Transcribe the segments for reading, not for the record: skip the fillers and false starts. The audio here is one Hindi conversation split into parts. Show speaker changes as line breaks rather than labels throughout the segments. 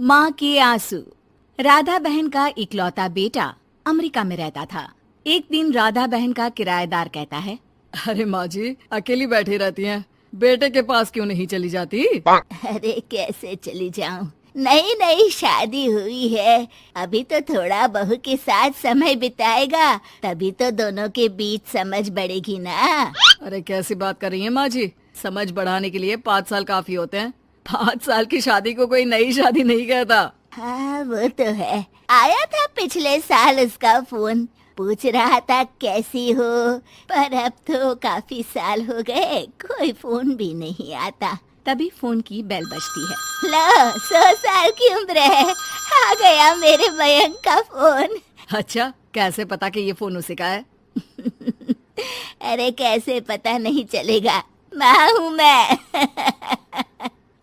माँ के आंसू। राधा बहन का इकलौता बेटा अमेरिका में रहता था। एक दिन राधा बहन का किराएदार कहता है,
अरे माँ जी अकेली बैठी रहती हैं, बेटे के पास क्यों नहीं चली जाती?
अरे कैसे चली जाऊं, नई नई शादी हुई है, अभी तो थोड़ा बहू के साथ समय बिताएगा, तभी तो दोनों के बीच समझ बढ़ेगी ना।
अरे कैसी बात कर रही हैं माँ जी, समझ बढ़ाने के लिए 5 साल काफी होते हैं। 5 साल की शादी को कोई नई शादी नहीं कहता।
हाँ वो तो है, आया था पिछले साल उसका फोन, पूछ रहा था कैसी हो, पर अब तो काफी साल हो गए, कोई फोन भी नहीं आता।
तभी फोन की बेल बजती है।
लो 100 साल की उम्र है, आ गया मेरे मयंक का फोन।
अच्छा कैसे पता कि ये फोन उसी का है?
अरे कैसे पता नहीं चलेगा, माँ हूँ मैं।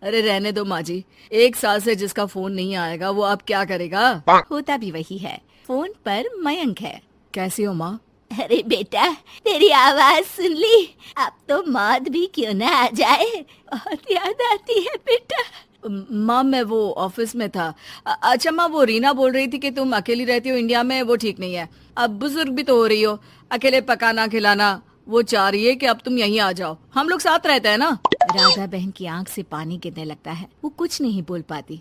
अरे रहने दो माँ जी, 1 साल से जिसका फोन नहीं आएगा वो अब क्या करेगा?
होता भी वही है, फोन पर मयंक है।
कैसी हो माँ?
अरे बेटा तेरी आवाज सुन ली, अब तो मौत भी क्यों ना आ जाए, बहुत याद आती है बेटा।
माँ मैं वो ऑफिस में था। अच्छा माँ, वो रीना बोल रही थी कि तुम अकेली रहती हो इंडिया में, वो ठीक नहीं है। अब बुजुर्ग भी तो हो रही हो, अकेले पकाना खिलाना, वो चाह रही है कि अब तुम यहीं आ जाओ, हम लोग साथ रहते हैं ना।
राधा बहन की आंख से पानी गिरने लगता है, वो कुछ नहीं बोल पाती।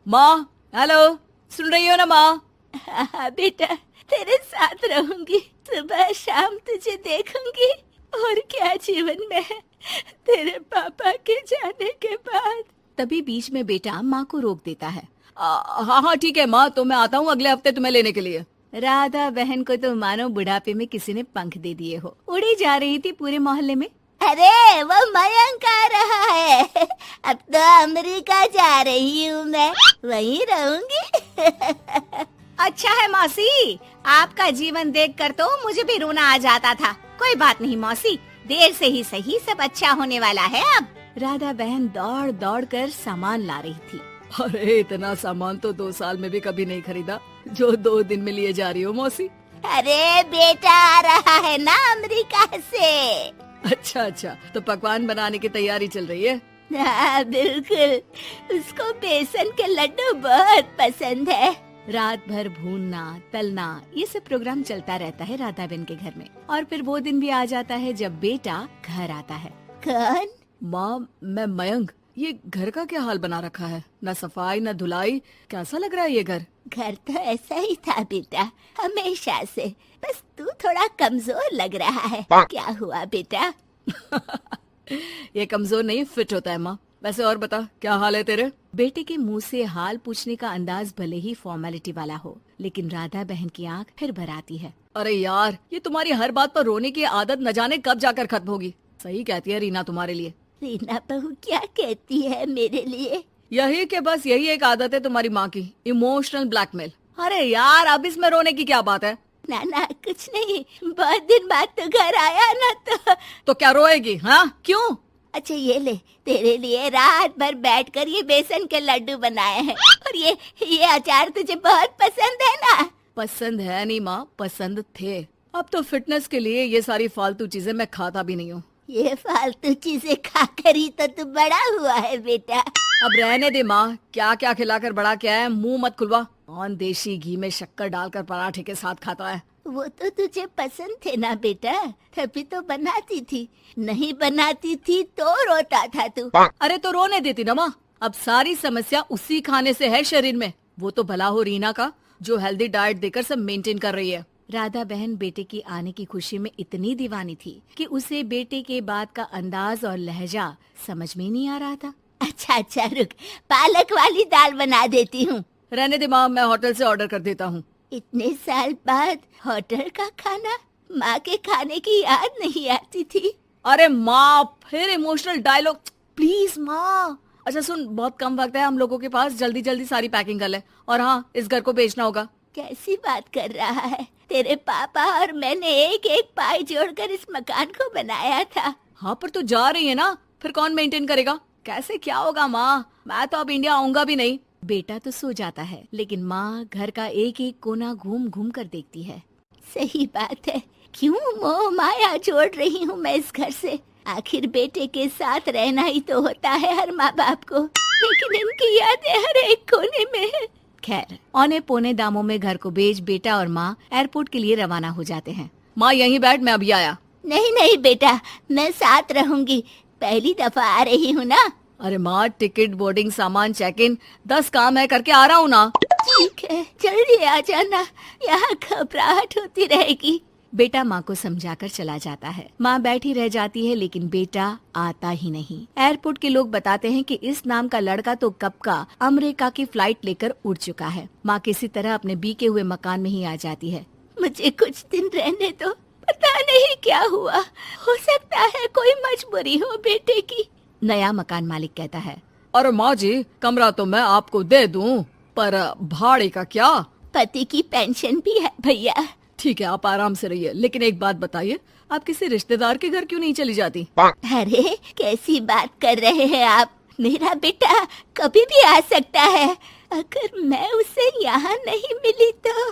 माँ हेलो, सुन रही हो ना माँ?
हाँ बेटा तेरे साथ रहूंगी, सुबह शाम तुझे देखूंगी, और क्या जीवन में है तेरे पापा के जाने के बाद।
तभी बीच में बेटा माँ को रोक देता है।
हाँ हाँ ठीक है माँ, तो मैं आता हूँ अगले हफ्ते तुम्हें लेने के लिए।
राधा बहन को तो मानो बुढ़ापे में किसी ने पंख दे दिए हो, उड़ी जा रही थी पूरे मोहल्ले में।
अरे वो मयंक आ रहा है, अब तो अमेरिका जा रही हूँ मैं, वहीं रहूंगी।
अच्छा है मौसी, आपका जीवन देखकर तो मुझे भी रोना आ जाता था। कोई बात नहीं मौसी, देर से ही सही सब अच्छा होने वाला है अब। राधा बहन दौड़ दौड़ कर सामान ला रही थी।
अरे इतना सामान तो 2 साल में भी कभी नहीं खरीदा जो 2 दिन में लिए जा रही हो मौसी।
अरे बेटा आ रहा है ना अमेरिका से।
अच्छा, तो पकवान बनाने की तैयारी चल रही है?
हाँ बिल्कुल, उसको बेसन के लड्डू बहुत पसंद है।
रात भर भूनना तलना ये सब प्रोग्राम चलता रहता है राधा बहन के घर में। और फिर वो दिन भी आ जाता है जब बेटा घर आता है।
कौन?
माँ मैं मयंक, ये घर का क्या हाल बना रखा है, न सफाई न धुलाई, कैसा लग रहा है ये घर?
घर तो ऐसा ही था बेटा हमेशा से, बस तू थोड़ा कमजोर लग रहा है। क्या हुआ बेटा?
ये कमजोर नहीं फिट होता है माँ। वैसे और बता क्या हाल है तेरे?
बेटे के मुंह से हाल पूछने का अंदाज भले ही फॉर्मेलिटी वाला हो, लेकिन राधा बहन की आंख फिर भर आती है।
अरे यार ये तुम्हारी हर बात पर रोने की आदत न जाने कब जाकर खत्म होगी। सही कहती है रीना तुम्हारे लिए।
रीना बहू क्या कहती है मेरे लिए?
यही के बस यही एक आदत है तुम्हारी माँ की, इमोशनल ब्लैकमेल। अरे यार अब इसमें रोने की क्या बात है?
ना कुछ नहीं, बहुत दिन बाद तो घर आया ना
तो क्या रोएगी? हाँ क्यों?
अच्छा ये ले, तेरे लिए रात भर बैठकर ये बेसन के लड्डू बनाए हैं, और ये अचार तुझे बहुत पसंद है ना?
पसंद है नहीं माँ, पसंद थे। अब तो फिटनेस के लिए ये सारी फालतू चीजें मैं खाता भी नहीं हूँ।
ये फालतू चीजें खाकर ही तो तू बड़ा हुआ है बेटा।
अब रहने दे माँ, क्या क्या खिलाकर बड़ा किया है, मुंह मत खुलवा। कौन देशी घी में शक्कर डालकर पराठे के साथ खाता है?
वो तो तुझे पसंद थे ना बेटा, तभी तो बनाती थी, नहीं बनाती थी तो रोता था तू।
अरे तो रोने देती ना माँ, अब सारी समस्या उसी खाने से है शरीर में। वो तो भला हो रीना का जो हेल्दी डाइट देकर सब मेंटेन कर रही है।
राधा बहन बेटे की आने की खुशी में इतनी दीवानी थी कि उसे बेटे के बात का अंदाज और लहजा समझ में नहीं आ रहा था।
अच्छा रुक, पालक वाली दाल बना देती हूँ।
रहने दे माँ, मैं होटल से ऑर्डर कर देता हूँ।
इतने साल बाद होटल का खाना, माँ के खाने की याद नहीं आती थी।
अरे माँ फिर इमोशनल डायलॉग, प्लीज माँ। अच्छा सुन, बहुत कम वक्त है हम लोगों के पास, जल्दी जल्दी सारी पैकिंग कर ले। और हाँ, इस घर को बेचना होगा।
कैसी बात कर रहा है? तेरे पापा और मैंने एक एक पाई जोड़कर इस मकान को बनाया था।
हाँ पर तू जा रही है ना, फिर कौन मेंटेन करेगा? कैसे क्या होगा माँ, मैं तो अब इंडिया आऊंगा भी नहीं।
बेटा तो सो जाता है, लेकिन माँ घर का एक एक कोना घूम घूम कर देखती है।
सही बात है, क्यों मोह माया जोड़ रही हूँ मैं इस घर से? आखिर बेटे के साथ रहना ही तो होता है हर माँ बाप को। लेकिन इनकी यादें हर एक कोने में है।
खैर, औने पौने दामों में घर को बेच बेटा और माँ एयरपोर्ट के लिए रवाना हो जाते हैं।
माँ यहीं बैठ, मैं अभी आया।
नहीं नहीं बेटा, मैं साथ रहूंगी, पहली दफा आ रही हूँ ना।
अरे माँ, टिकट, बोर्डिंग, सामान, चेक इन 10 काम है, करके आ रहा हूँ ना।
ठीक है, जल्दी आ जाना, यहाँ घबराहट होती रहेगी।
बेटा माँ को समझाकर चला जाता है। माँ बैठी रह जाती है लेकिन बेटा आता ही नहीं। एयरपोर्ट के लोग बताते हैं कि इस नाम का लड़का तो कब का अमेरिका की फ्लाइट लेकर उड़ चुका है। माँ किसी तरह अपने बीके हुए मकान में ही आ जाती है।
मुझे कुछ दिन रहने दो, पता नहीं क्या हुआ, हो सकता है कोई मजबूरी हो बेटे की।
नया मकान मालिक कहता है।
अरे माँ जी, कमरा तो मैं आपको दे दूँ, पर भाड़े का क्या?
पति की पेंशन भी है भैया।
ठीक है, आप आराम से रहिए, लेकिन एक बात बताइए, आप किसी रिश्तेदार के घर क्यों नहीं चली जाती?
अरे कैसी बात कर रहे हैं आप, मेरा बेटा कभी भी आ सकता है। अगर मैं उसे यहाँ नहीं मिली तो